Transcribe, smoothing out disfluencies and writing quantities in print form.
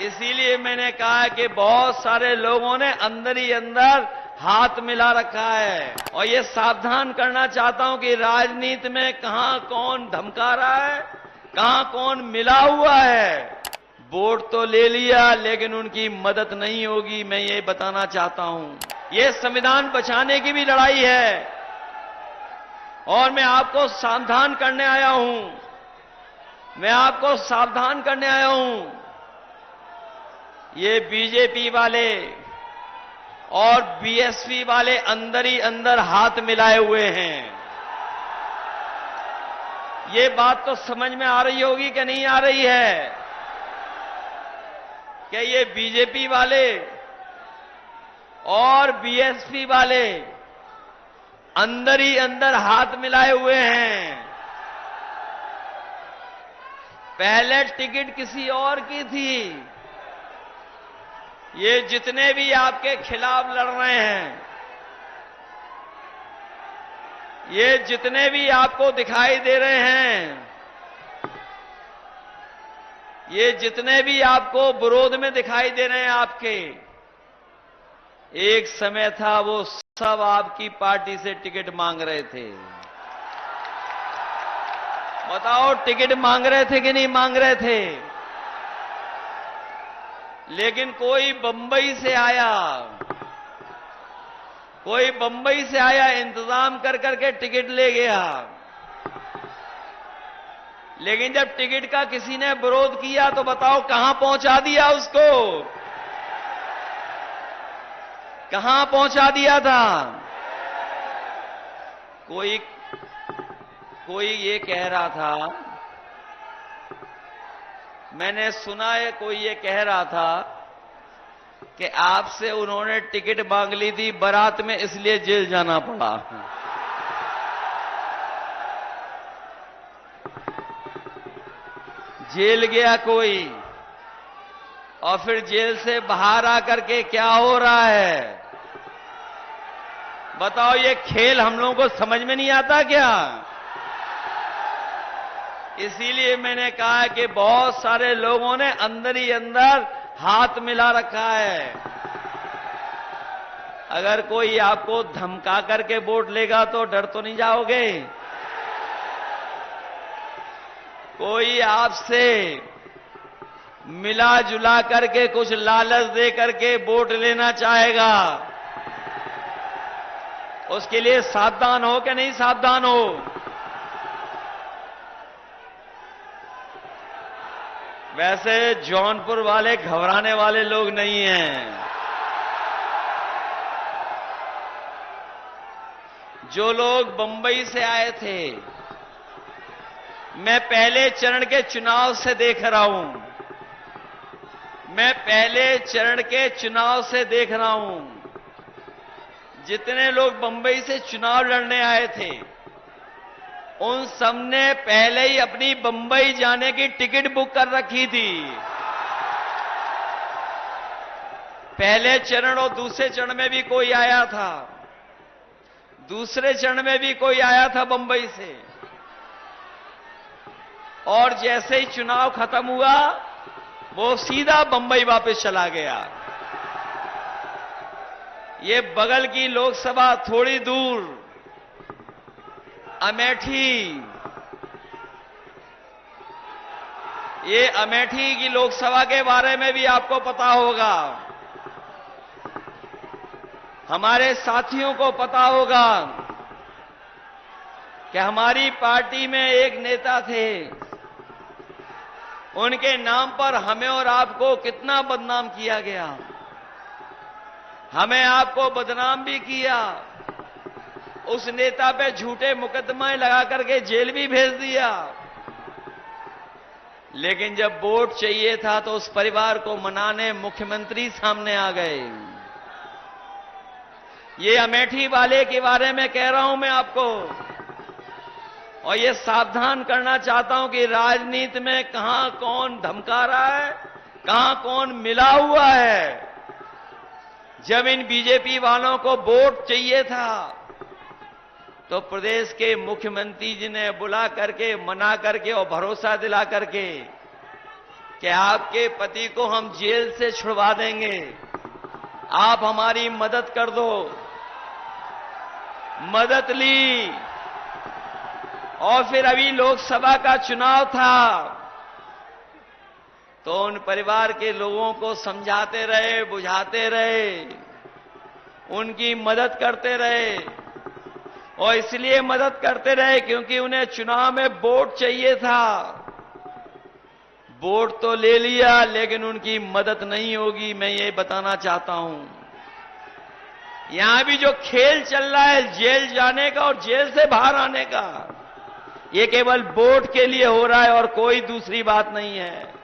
इसीलिए मैंने कहा कि बहुत सारे लोगों ने अंदर ही अंदर हाथ मिला रखा है और ये सावधान करना चाहता हूं कि राजनीति में कहां कौन धमका रहा है, कहां कौन मिला हुआ है। वोट तो ले लिया लेकिन उनकी मदद नहीं होगी, मैं ये बताना चाहता हूं। ये संविधान बचाने की भी लड़ाई है और मैं आपको सावधान करने आया हूं, मैं आपको सावधान करने आया हूं। ये बीजेपी वाले और बीएसपी वाले अंदर ही अंदर हाथ मिलाए हुए हैं। ये बात तो समझ में आ रही होगी कि नहीं आ रही है कि ये बीजेपी वाले और बीएसपी वाले अंदर ही अंदर हाथ मिलाए हुए हैं। पहले टिकट किसी और की थी। ये जितने भी आपके खिलाफ लड़ रहे हैं, ये जितने भी आपको दिखाई दे रहे हैं, ये जितने भी आपको विरोध में दिखाई दे रहे हैं आपके, एक समय था वो सब आपकी पार्टी से टिकट मांग रहे थे। बताओ, टिकट मांग रहे थे कि नहीं मांग रहे थे? लेकिन कोई बंबई से आया, कोई बंबई से आया, इंतजाम कर करके टिकट ले गया। लेकिन जब टिकट का किसी ने विरोध किया तो बताओ कहां पहुंचा दिया उसको? कहां पहुंचा दिया था? कोई ये कह रहा था, मैंने सुना है, कोई ये कह रहा था कि आपसे उन्होंने टिकट मांग ली थी बारात में, इसलिए जेल जाना पड़ा। जेल गया कोई और फिर जेल से बाहर आकर के क्या हो रहा है? बताओ, ये खेल हम लोगों को समझ में नहीं आता क्या? इसीलिए मैंने कहा कि बहुत सारे लोगों ने अंदर ही अंदर हाथ मिला रखा है। अगर कोई आपको धमका करके वोट लेगा तो डर तो नहीं जाओगे? कोई आपसे मिला जुला करके कुछ लालच दे करके वोट लेना चाहेगा, उसके लिए सावधान हो कि नहीं सावधान हो? वैसे जौनपुर वाले घबराने वाले लोग नहीं हैं। जो लोग बंबई से आए थे, मैं पहले चरण के चुनाव से देख रहा हूं, मैं पहले चरण के चुनाव से देख रहा हूं। जितने लोग बंबई से चुनाव लड़ने आए थे, उन सबने पहले ही अपनी बंबई जाने की टिकट बुक कर रखी थी। पहले चरण और दूसरे चरण में भी कोई आया था, दूसरे चरण में भी कोई आया था बंबई से, और जैसे ही चुनाव खत्म हुआ वो सीधा बंबई वापस चला गया। ये बगल की लोकसभा थोड़ी दूर अमेठी, ये अमेठी की लोकसभा के बारे में भी आपको पता होगा, हमारे साथियों को पता होगा कि हमारी पार्टी में एक नेता थे, उनके नाम पर हमें और आपको कितना बदनाम किया गया। हमें आपको बदनाम भी किया, उस नेता पे झूठे मुकदमे लगा करके जेल भी भेज दिया। लेकिन जब वोट चाहिए था तो उस परिवार को मनाने मुख्यमंत्री सामने आ गए। ये अमेठी वाले के बारे में कह रहा हूं मैं आपको, और ये सावधान करना चाहता हूं कि राजनीति में कहां कौन धमका रहा है, कहां कौन मिला हुआ है। जब इन बीजेपी वालों को वोट चाहिए था तो प्रदेश के मुख्यमंत्री जी ने बुला करके, मना करके और भरोसा दिला करके कि आपके पति को हम जेल से छुड़वा देंगे, आप हमारी मदद कर दो। मदद ली और फिर अभी लोकसभा का चुनाव था तो उन परिवार के लोगों को समझाते रहे, बुझाते रहे, उनकी मदद करते रहे। और इसलिए मदद करते रहे क्योंकि उन्हें चुनाव में वोट चाहिए था। वोट तो ले लिया लेकिन उनकी मदद नहीं होगी, मैं ये बताना चाहता हूं। यहां भी जो खेल चल रहा है जेल जाने का और जेल से बाहर आने का, ये केवल वोट के लिए हो रहा है और कोई दूसरी बात नहीं है।